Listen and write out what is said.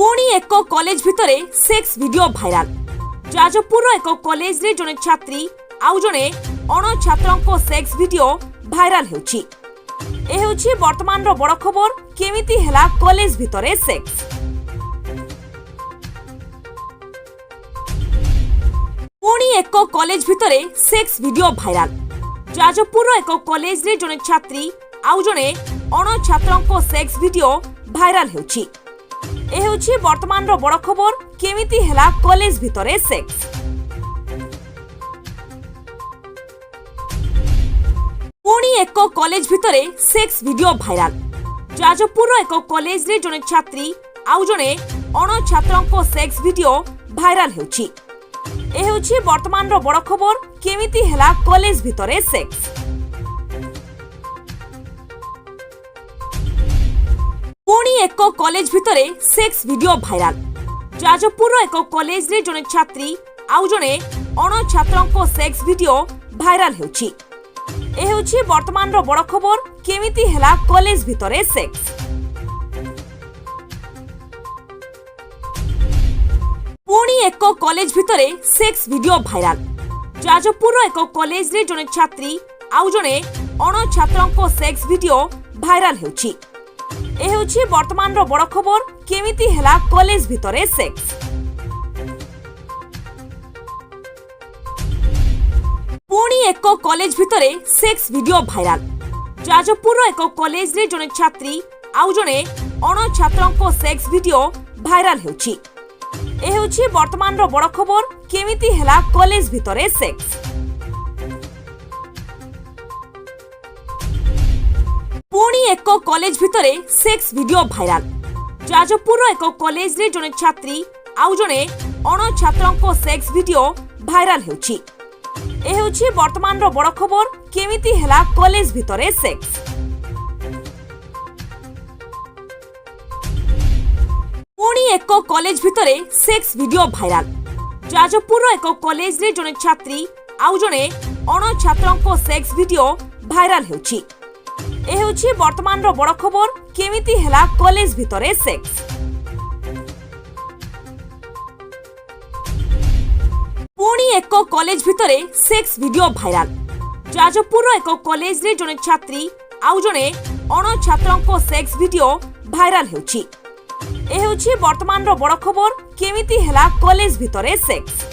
पुणी एक कॉलेज भितरे सेक्स वीडियो भाइराल। जाजपुर एक कॉलेज रे जने छात्री आउ जने अण छात्रंको सेक्स वीडियो भाइराल हेउछि। ए हेउछि वर्तमान रो बड़ खबर केमिति हेला कॉलेज भितरे सेक्स। पुणी एक कॉलेज भितरे सेक्स वीडियो भाइराल। जाजपुर एक कॉलेज रे जने छात्री आउ जने अण छात्रंको सेक्स वीडियो भाइराल हेउछि। ए हेउछि वर्तमान रो बड़ खबर केमिति हेला कॉलेज भितरे सेक्स। पुणी एक कॉलेज भितरे सेक्स वीडियो भाइराल। जाजपुर एक कॉलेज रे जने छात्री आउ जने अण छात्रंको सेक्स वीडियो भाइराल हेउछि। ए हेउछि वर्तमान रो बड़ खबर केमिति हेला कॉलेज भितरे सेक्स। पुणी एक कॉलेज भितरे सेक्स वीडियो भाइराल। जाजपुर एक कॉलेज रे जने छात्री आउ जने अण छात्रंको सेक्स वीडियो भाइराल हेउछि। ए हेउछि वर्तमान रो बड़ खबर केमिति हेला कॉलेज भितरे सेक्स। पुणी एक कॉलेज भितरे सेक्स वीडियो भाइराल। जाजपुर एक कॉलेज रे जने छात्री आउ जने अण छात्रंको सेक्स वीडियो भाइराल हेउछि। ए हेउछि वर्तमान रो बड़ खबर केमिति हेला कॉलेज भितरे सेक्स। पुणी एक कॉलेज भितरे सेक्स वीडियो भाइराल। जाजपुर एक कॉलेज रे जने छात्री आउ जने अण छात्रंको सेक्स वीडियो भाइराल हेउछि। ए हेउछि वर्तमान रो बड़ खबर केमिति हेला कॉलेज भितरे सेक्स। पुणी एक कॉलेज भितरे सेक्स वीडियो भाइराल। जाजपुर एक कॉलेज रे जने छात्री आउ जने अण छात्रंको सेक्स वीडियो भाइराल हेउछि। ए हेउछि वर्तमान रो बड़ खबर केमिति हेला कॉलेज भितरे सेक्स। पुणी एक कॉलेज भितरे सेक्स वीडियो भाइराल। जाजपुर एक कॉलेज रे जने छात्री आउ जने अण छात्रंको सेक्स वीडियो भाइराल हेउछि। ए हेउछि वर्तमान रो बड़ खबर केमिति हेला कॉलेज भितरे सेक्स। पुणी एक कॉलेज भितरे सेक्स वीडियो भाइराल। जाजपुर एक कॉलेज रे जने छात्री आउ जने अण छात्रंको सेक्स वीडियो भाइराल हेउछि। ए हेउछि वर्तमान रो बड़ खबर केमिति हेला कॉलेज भितरे सेक्स।